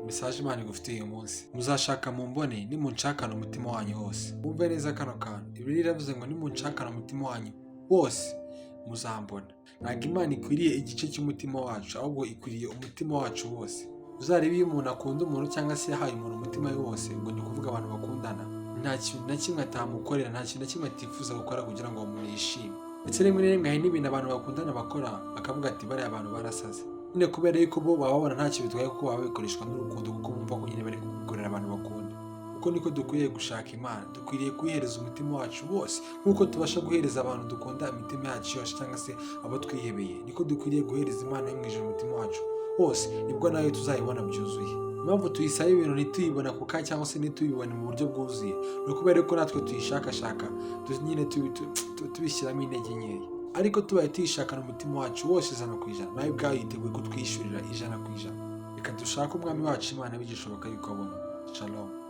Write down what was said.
Message Imana igufitiye uyu munsi, muzashaka mumbone nimunshakana umutima wanyu wose. Wumve neza kano kantu, Bibiliya iravuze ngo nimunshakana umutima wanyu wose muzambona. Ntabwo Imana ikwiriye igice cy'umutima wacu, ahubwo ikwiriye umutima wacu wose. Uzarebe iyo umuntu akunda umuntu cyangwa se yahaye umuntu umutima we wose, ngo ni ukuvuga abantu bakundana, nta kintu na kimwe atamukorera, nta kintu na kimwe atifuza gukora kugira ngo umuntu yishime. Ndetse rimwe na rimwe hari n'ibintu abantu bakundana bakora bakavuga ati bariya abantu barasaze, nyine kubera yuko bo baba babona ntacyo bitwaye kuko baba bikoreshwa n'urukundo, kuko bumva ko nyine bari kubikorera abantu bakunda. Uko niko dukwiriye gushaka Imana, dukwiriye kuyihereza umutima wacu wose, nk'uko tubasha guhereza abantu dukunda imitima yacu yose cyangwa se abo twihebeye, niko dukwiriye guhereza Imana yo mu ijuru umutima wacu wose, nibwo nayo tuzayibona byuzuye. Impamvu tuyisaba ibintu ntituyibona ako kanya cyangwa se ntituyibone mu buryo bwuzuye, ni ukubera ko natwe tuyishakashaka nyine tubishyiramo intege nkeya. Ariko tubaye tuyishakana umutima wacu wose 100%, nawe ubwawe yiteguye kutwishyurira 100%. Reka dushake umwami wacu Imana bigishoboka yuko abona. Shalom.